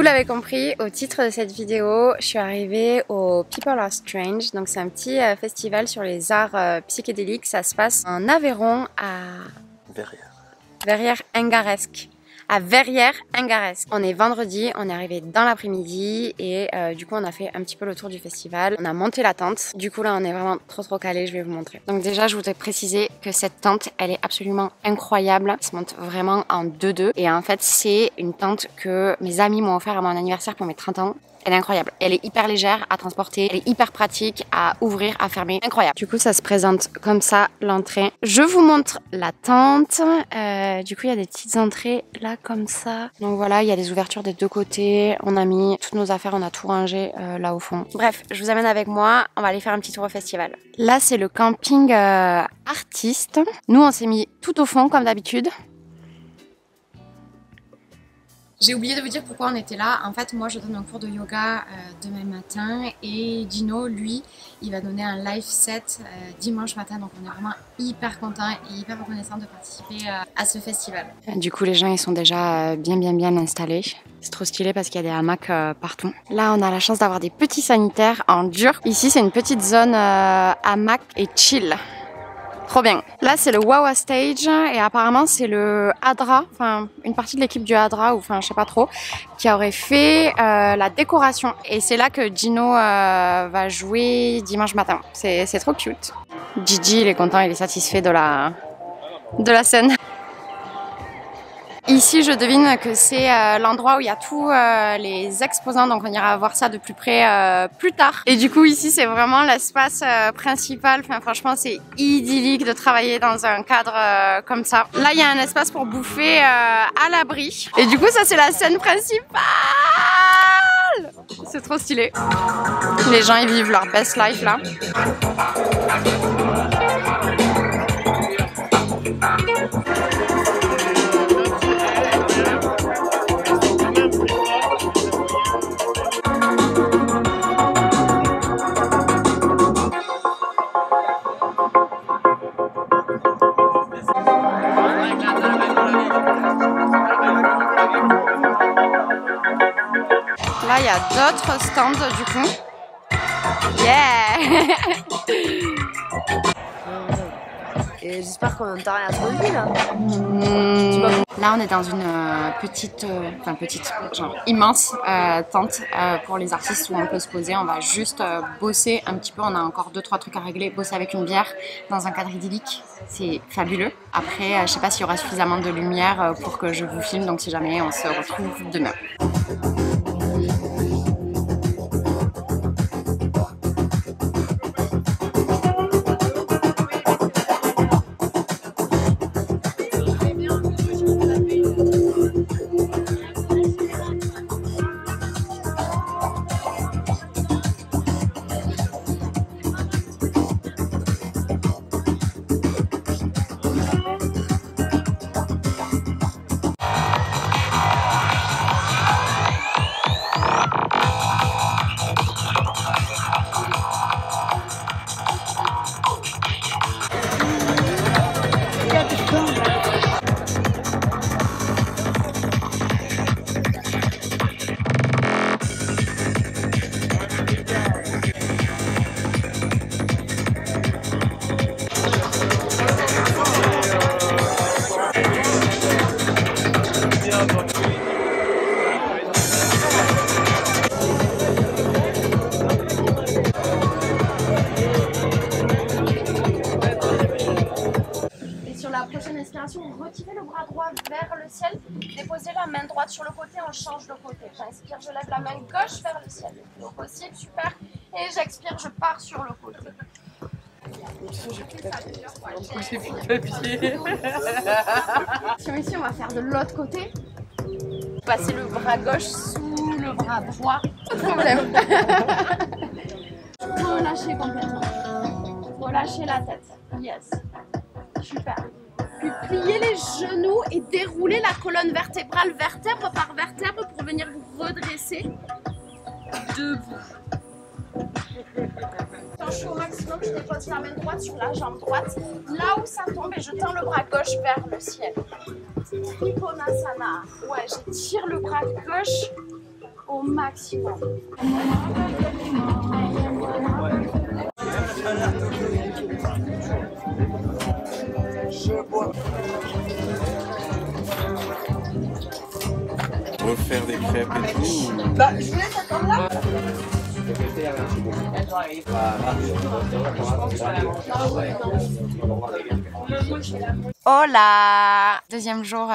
l'avez compris, au titre de cette vidéo, je suis arrivée au People Are Strange. Donc c'est un petit festival sur les arts psychédéliques. Ça se passe en Aveyron à Verrières-Engaresque. À Verrières-Engaresque. On est vendredi, on est arrivé dans l'après-midi et du coup on a fait un petit peu le tour du festival. On a monté la tente. Du coup là on est vraiment trop calé, je vais vous montrer. Donc déjà je voudrais préciser que cette tente elle est absolument incroyable. Elle se monte vraiment en 2-2 et en fait c'est une tente que mes amis m'ont offert à mon anniversaire pour mes 30 ans. Elle est incroyable. Elle est hyper légère à transporter, elle est hyper pratique à ouvrir, à fermer. Incroyable. Du coup, ça se présente comme ça, l'entrée. Je vous montre la tente. Du coup, il y a des petites entrées là comme ça. Donc voilà, il y a des ouvertures des deux côtés. On a mis toutes nos affaires, on a tout rangé là au fond. Bref, je vous amène avec moi. On va aller faire un petit tour au festival. Là, c'est le camping artiste. Nous, on s'est mis tout au fond comme d'habitude. J'ai oublié de vous dire pourquoi on était là. En fait, moi, je donne un cours de yoga demain matin et Gino, lui, il va donner un live set dimanche matin. Donc, on est vraiment hyper contents et hyper reconnaissants de participer à ce festival. Du coup, les gens, ils sont déjà bien installés. C'est trop stylé parce qu'il y a des hamacs partout. Là, on a la chance d'avoir des petits sanitaires en dur. Ici, c'est une petite zone hamac et chill. Trop bien. Là, c'est le Wawa Stage et apparemment, c'est le Hadra, enfin une partie de l'équipe du Hadra, ou enfin je sais pas trop, qui aurait fait la décoration. Et c'est là que Gino va jouer dimanche matin. C'est trop cute. Gigi, il est content, il est satisfait de la scène. Ici, je devine que c'est l'endroit où il y a tous les exposants, donc on ira voir ça de plus près plus tard. Et du coup, ici, c'est vraiment l'espace principal. Enfin, franchement, c'est idyllique de travailler dans un cadre comme ça. Là, il y a un espace pour bouffer à l'abri. Et du coup, ça, c'est la scène principale. C'est trop stylé. Les gens, ils vivent leur best life là. Là, il y a d'autres stands du coup. Yeah. Et j'espère qu'on n'entend rien trop de là. Là, on est dans une petite, genre immense tente pour les artistes où on peut se poser. On va juste bosser un petit peu. On a encore 2-3 trucs à régler. Bosser avec une bière dans un cadre idyllique, c'est fabuleux. Après, je sais pas s'il y aura suffisamment de lumière pour que je vous filme. Donc, si jamais, on se retrouve demain. Retirez le bras droit vers le ciel, déposez la main droite sur le côté, on change de côté. J'inspire, je lève la main gauche vers le ciel. Le plus haut possible, super. Et j'expire, je pars sur le côté. J'ai plus de papier. Ici, on va faire de l'autre côté. Passer le bras gauche sous le bras droit. Pas de problème. Relâchez complètement. Relâchez la tête. Yes. Super. Puis pliez les genoux et déroulez la colonne vertébrale vertèbre par vertèbre pour venir vous redresser debout. Quand je suis au maximum, je dépose la main droite sur la jambe droite. Là où ça tombe, et je tends le bras gauche vers le ciel. Trikonasana. Ouais, j'étire le bras gauche au maximum. Refaire des crêpes et tout. Bah, je vous laisse attendre là. Hola! Deuxième jour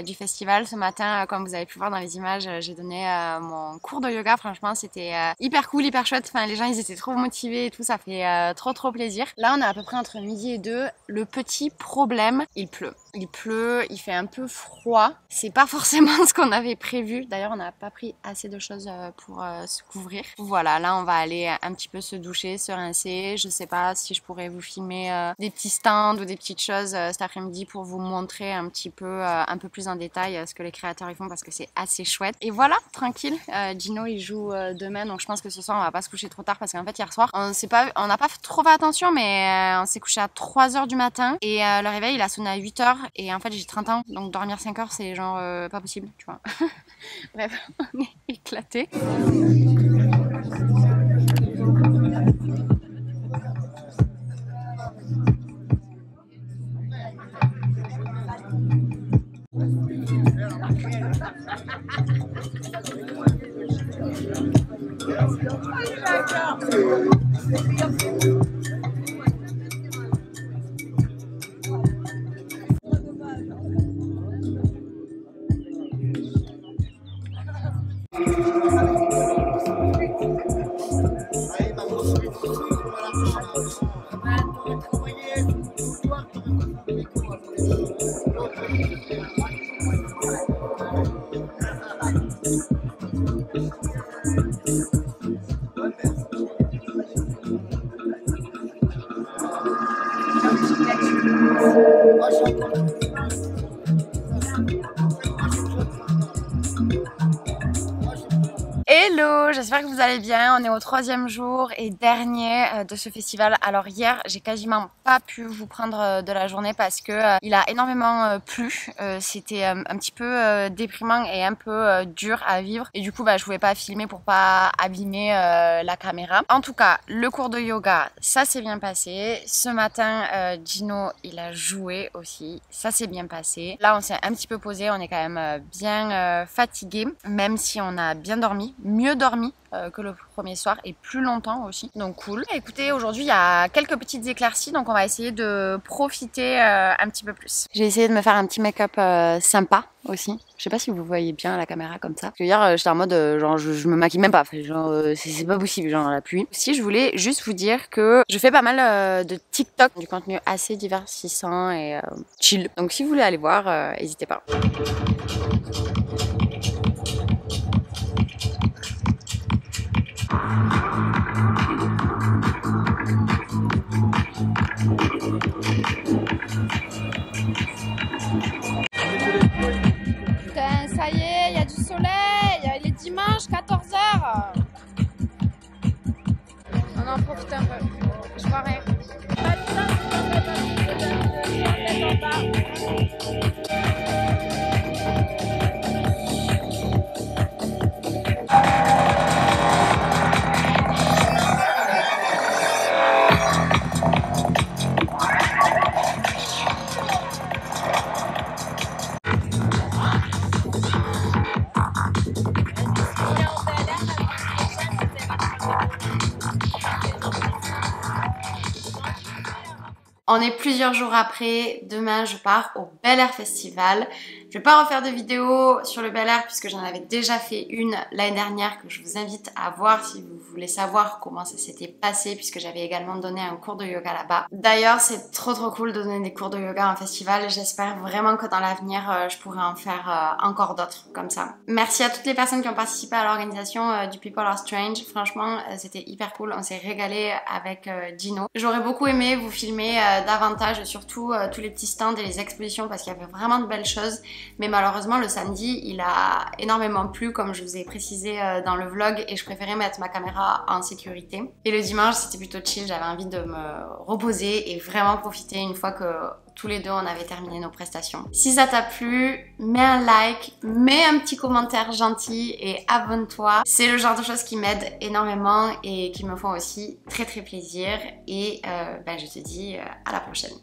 du festival. Ce matin, comme vous avez pu voir dans les images, j'ai donné mon cours de yoga. Franchement, c'était hyper cool, hyper chouette. Enfin, les gens, ils étaient trop motivés et tout. Ça fait trop plaisir. Là, on est à peu près entre midi et 2. Le petit problème, il pleut. Il pleut, il fait un peu froid. C'est pas forcément ce qu'on avait prévu. D'ailleurs, on n'a pas pris assez de choses pour se couvrir. Voilà, là, on va aller un petit peu se doucher, se rincer. Je sais pas si je pourrais vous filmer des petits stands ou des petites choses cet après-midi pour vous montrer un petit peu, un peu plus en détail ce que les créateurs ils font parce que c'est assez chouette. Et voilà, tranquille. Gino, il joue demain, donc je pense que ce soir, on va pas se coucher trop tard parce qu'en fait, hier soir, on n'a pas trop fait attention, mais on s'est couché à 3h du matin et le réveil, il a sonné à 8h. Et en fait, j'ai 30 ans, donc dormir 5 heures, c'est genre pas possible, tu vois. Bref, on est éclatés. Hello, j'espère que vous allez bien. On est au 3e jour et dernier de ce festival. Alors hier, j'ai quasiment pas pu vous prendre de la journée parce que il a énormément plu. C'était un petit peu déprimant et un peu dur à vivre. Et du coup, je pouvais pas filmer pour pas abîmer la caméra. En tout cas, le cours de yoga, ça s'est bien passé. Ce matin, Gino, il a joué aussi. Ça s'est bien passé. Là, on s'est un petit peu posé. On est quand même bien fatigué, même si on a bien dormi. Mieux dormi que le premier soir et plus longtemps aussi, donc cool. Écoutez, aujourd'hui il y a quelques petites éclaircies, donc on va essayer de profiter un petit peu plus. J'ai essayé de me faire un petit make-up sympa aussi. Je sais pas si vous voyez bien à la caméra comme ça. Parce que hier j'étais en mode genre je me maquille même pas, genre c'est pas possible, genre la pluie. Si je voulais juste vous dire que je fais pas mal de TikTok, du contenu assez divertissant et chill. Donc si vous voulez aller voir, n'hésitez pas. Putain, ça y est, il y a du soleil, il est dimanche, 14h. On en profite un peu. Je vois rien. On est plusieurs jours après, demain je pars au Bel Air Festival. Je vais pas refaire de vidéo sur le Bel Air puisque j'en avais déjà fait une l'année dernière que je vous invite à voir si vous voulez savoir comment ça s'était passé puisque j'avais également donné un cours de yoga là-bas. D'ailleurs c'est trop cool de donner des cours de yoga en festival. J'espère vraiment que dans l'avenir je pourrai en faire encore d'autres comme ça. Merci à toutes les personnes qui ont participé à l'organisation du People Are Strange. Franchement c'était hyper cool, on s'est régalé avec Gino. J'aurais beaucoup aimé vous filmer davantage, surtout tous les petits stands et les expositions parce qu'il y avait vraiment de belles choses, mais malheureusement le samedi il a énormément plu comme je vous ai précisé dans le vlog et je préférais mettre ma caméra en sécurité. Et le dimanche c'était plutôt chill, j'avais envie de me reposer et vraiment profiter une fois que tous les deux on avait terminé nos prestations. Si ça t'a plu, mets un like, mets un petit commentaire gentil et abonne-toi. C'est le genre de choses qui m'aident énormément et qui me font aussi très plaisir. Et je te dis à la prochaine.